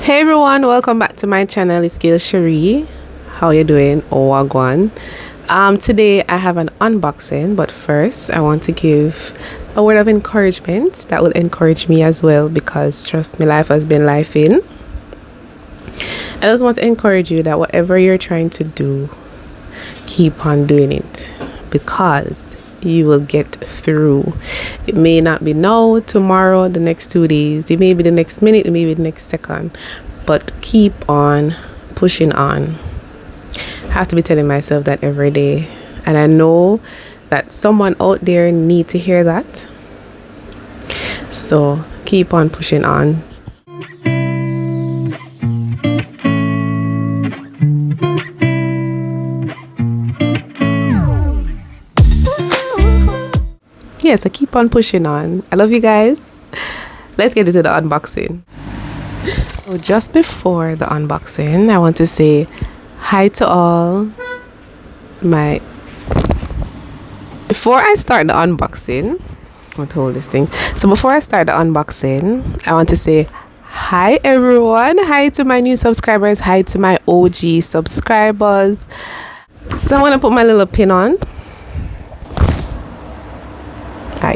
Hey everyone, welcome back to my channel. It's Gail Sheree. How you doing? Wagwan. Today I have an unboxing, but first I want to give a word of encouragement that will encourage me as well, because trust me, life has been lifing. I just want to encourage you that whatever you're trying to do, keep on doing it, because you will get through. It may not be now, tomorrow, the next 2 days, it may be the next minute, it may be the next second, but keep on pushing on. I have to be telling myself that every day, and I know that someone out there need to hear that, so keep on pushing on. Yes, I keep on pushing on. I love you guys. Let's get into the unboxing. So just before the unboxing, I want to say hi to all before I start the unboxing. I want to hold this thing. So before I start the unboxing, I want to say hi everyone. Hi to my new subscribers. Hi to my OG subscribers. So I'm gonna put my little pin on.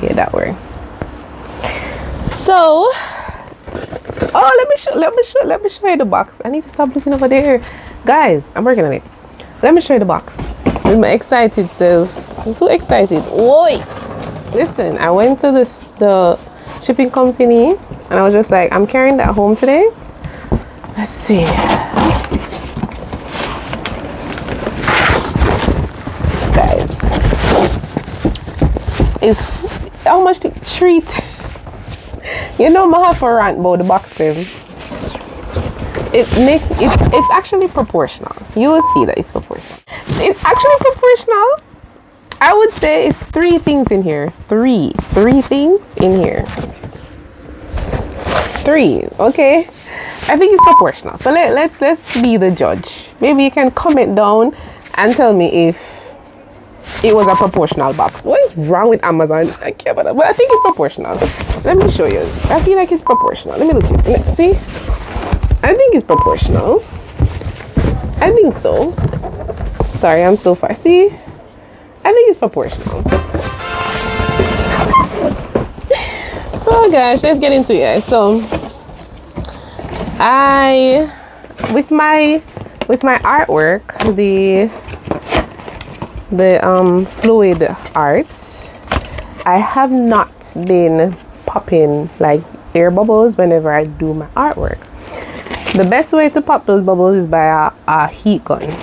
Yeah, that way. So let me show you the box. I need to stop looking over there, guys. I'm working on it. Let me show you the box with my excited self. I'm too excited. Oi, listen, I went to the shipping company and I was just like, I'm carrying that home today. Let's see. Guys, it's how much the treat. You know, I have to rant about the box them. It's actually proportional. You will see that it's proportional. It's actually proportional. I would say it's three things in here. Three things in here. Three, okay? I think it's proportional. So let's be the judge. Maybe you can comment down and tell me if it was a proportional box. What is wrong with Amazon? I can't, but I think it's proportional. Let me show you. I feel like it's proportional. Let me look at it. See? I think it's proportional. I think so. Sorry, I'm so far. See? I think it's proportional. Oh gosh, let's get into it. So with my artwork, the fluid arts, I have not been popping like air bubbles whenever I do my artwork. The best way to pop those bubbles is by a heat gun.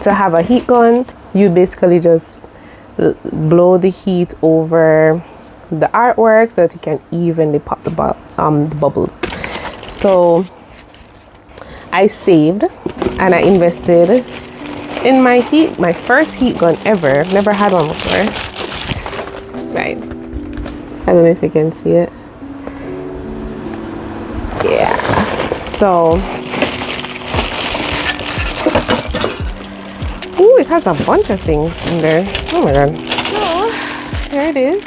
To have a heat gun, you basically just blow the heat over the artwork so that you can evenly pop the bubbles. So I saved and I invested in my first heat gun ever. Never had one before. Right. I don't know if you can see it. Yeah. So, ooh, it has a bunch of things in there. Oh my god. So, here it is.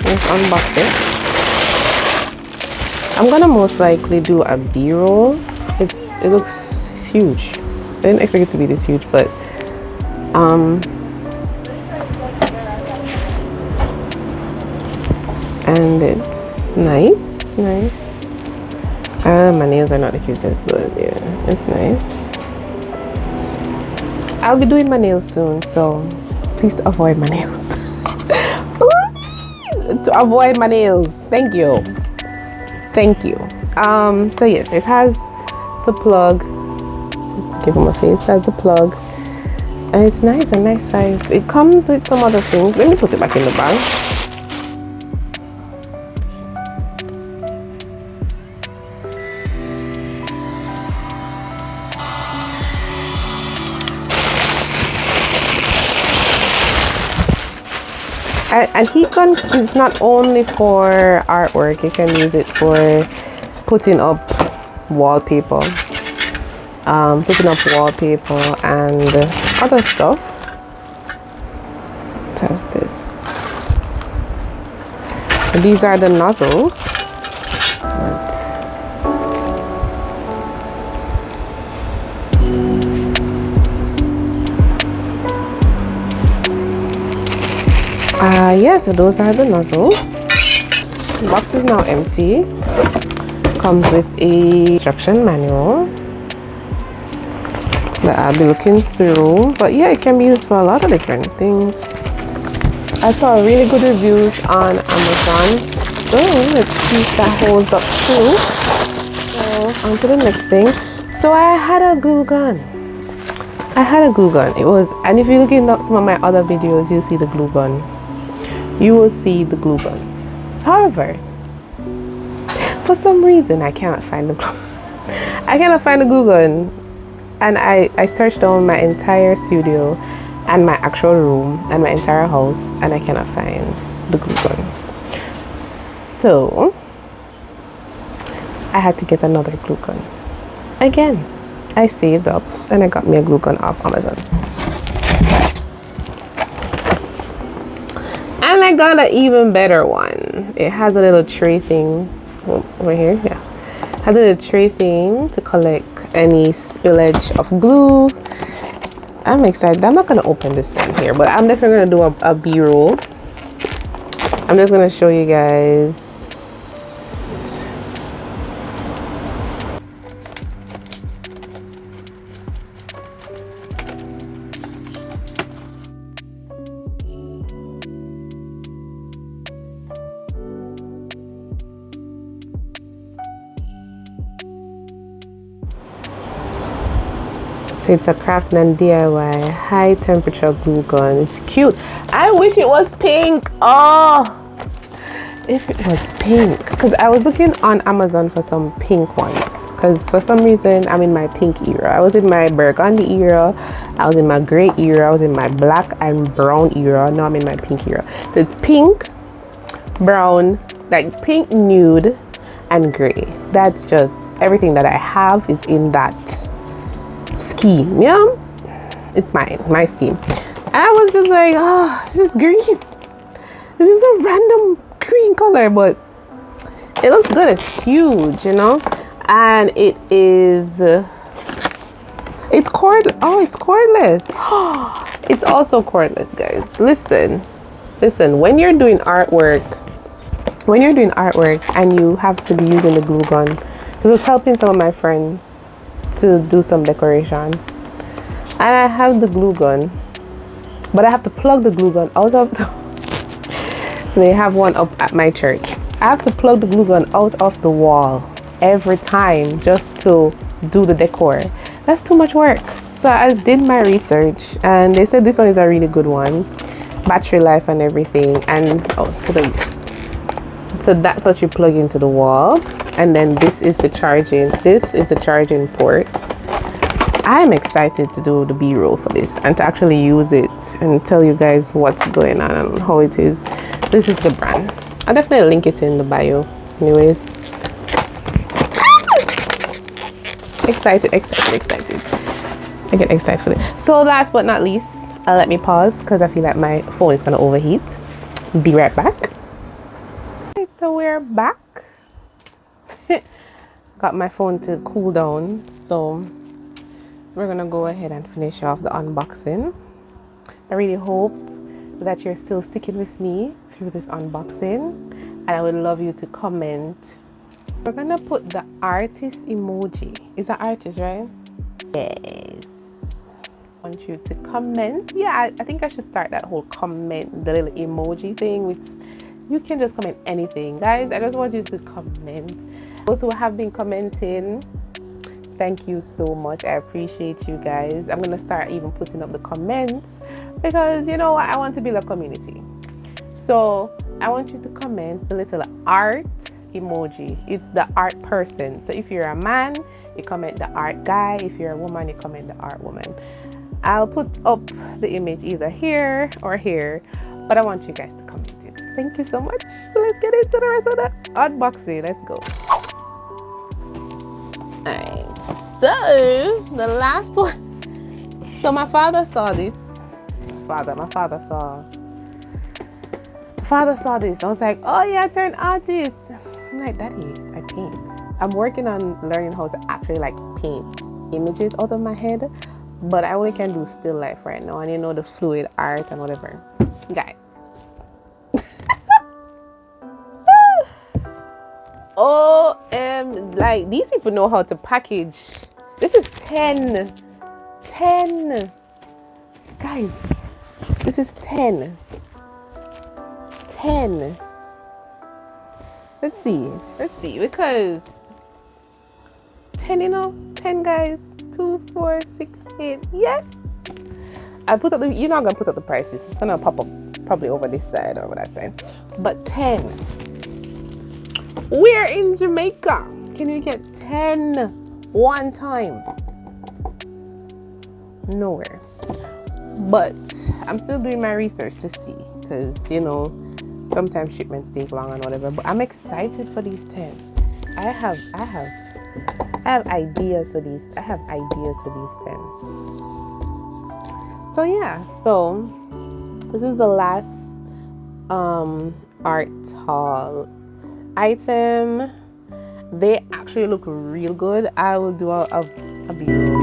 Let's unbox it. I'm gonna most likely do a B-roll. It looks huge. I didn't expect it to be this huge, but and it's nice. It's nice. My nails are not the cutest, but yeah, it's nice. I'll be doing my nails soon, so please avoid my nails. Please, to avoid my nails. Thank you. So yes, it has the plug. Just give them a face. It has the plug, and it's nice, a nice size. It comes with some other things. Let me put it back in the bag. A heat gun is not only for artwork. You can use it for putting up wallpaper, and other stuff. It has this. These are the nozzles. Yeah, so those are the nozzles. The box is now empty. Comes with a instruction manual that I'll be looking through. But yeah, it can be used for a lot of different things. I saw really good reviews on Amazon, so let's see if that holds up true. So on to the next thing. So I had a glue gun. It was, and if you look at some of my other videos, you'll see the glue gun. You will see the glue gun. However, for some reason I cannot find the glue gun. And I searched down my entire studio and my actual room and my entire house, and I cannot find the glue gun. So I had to get another glue gun. Again, I saved up and I got me a glue gun off Amazon. And I got an even better one. It has a little tray thing over here. Yeah, has a little tray thing to collect any spillage of glue. I'm excited. I'm not gonna open this one here, but I'm definitely gonna do a B-roll. I'm just gonna show you guys. So it's a Craftsman and DIY high temperature glue gun. It's cute. I wish it was pink. Oh, if it was pink. Because I was looking on Amazon for some pink ones. Because for some reason, I'm in my pink era. I was in my burgundy era. I was in my gray era. I was in my black and brown era. Now I'm in my pink era. So it's pink, brown, like pink, nude, and gray. That's just everything that I have is in that scheme. Yeah, it's my scheme. I was just like, oh, this is green. This is a random green color, but it looks good. It's huge, you know, and it is it's it's cordless. It's also cordless, guys. Listen, when you're doing artwork and you have to be using the glue gun, because I was helping some of my friends to do some decoration, and I have the glue gun, but I have to plug the glue gun out of they have one up at my church. I have to plug the glue gun out of the wall every time just to do the decor. That's too much work. So I did my research and they said this one is a really good one, battery life and everything. And so that's what you plug into the wall, and then this is the charging port. I'm excited to do the B-roll for this and to actually use it and tell you guys what's going on and how it is. So this is the brand. I'll definitely link it in the bio. Anyways, excited. I get excited for this. So last but not least, let me pause because I feel like my phone is gonna overheat. Be right back. So we're back. Got my phone to cool down, so we're gonna go ahead and finish off the unboxing. I really hope that you're still sticking with me through this unboxing, and I would love you to comment. We're gonna put the artist emoji. Is that artist, right? Yes. I want you to comment. Yeah, I think I should start that whole comment, the little emoji thing. You can just comment anything, guys. I just want you to comment. Those who have been commenting, thank you so much. I appreciate you guys. I'm gonna start even putting up the comments because you know what, I want to build a community. So I want you to comment the little art emoji. It's the art person. So if you're a man, you comment the art guy. If you're a woman, you comment the art woman. I'll put up the image either here or here, but I want you guys to comment it. Thank you so much. Let's get into the rest of the unboxing. Let's go. Alright, so the last one. So my father saw this. My father saw this. I was like, oh yeah, turn artist. I'm like, Daddy, I paint. I'm working on learning how to actually like paint images out of my head, but I only can do still life right now, and you know, the fluid art and whatever. Guys, Like these people know how to package. This is 10. 10. Guys, this is 10. 10. Let's see, because 10, 10 guys, 2, 4, 6, 8. Yes. I put up the, you're not gonna put up the prices. It's gonna pop up probably over this side or over that side. But 10. We're in Jamaica. Can you get 10 one time? Nowhere. But I'm still doing my research to see, because sometimes shipments take long and whatever. But I'm excited for these 10. I have ideas for these. I have ideas for these 10. So yeah, so this is the last art haul item. They actually look real good. I will do a video.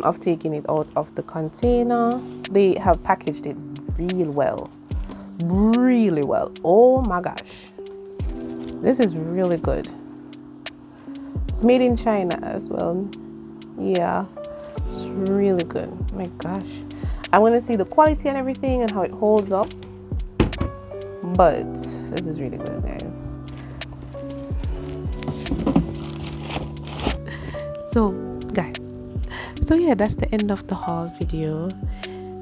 Of taking it out of the container. They have packaged it really well. Oh my gosh, this is really good. It's made in China as well. Yeah, it's really good. Oh my gosh, I want to see the quality and everything and how it holds up, but this is really good, guys. So guys, so yeah, that's the end of the haul video.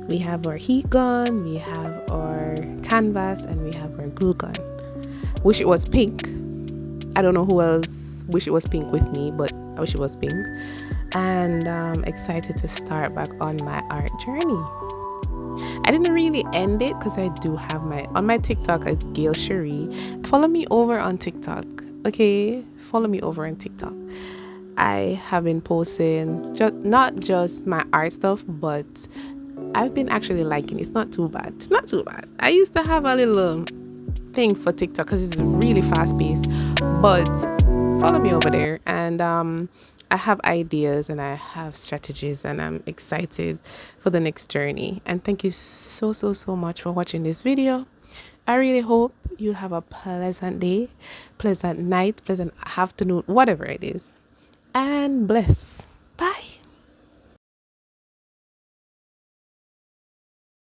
We have our heat gun, we have our canvas, and we have our glue gun. Wish it was pink. I don't know who else wish it was pink with me, but I wish it was pink. And I'm excited to start back on my art journey. I didn't really end it because I do have on my TikTok, it's Gail Sheree. Follow me over on TikTok, okay? Follow me over on TikTok. I have been posting not just my art stuff, but I've been actually liking it. It's not too bad. I used to have a little thing for TikTok because it's really fast paced, but follow me over there. And I have ideas and I have strategies, and I'm excited for the next journey. And thank you so much for watching this video. I really hope you have a pleasant day, pleasant night, pleasant afternoon, whatever it is. And bless.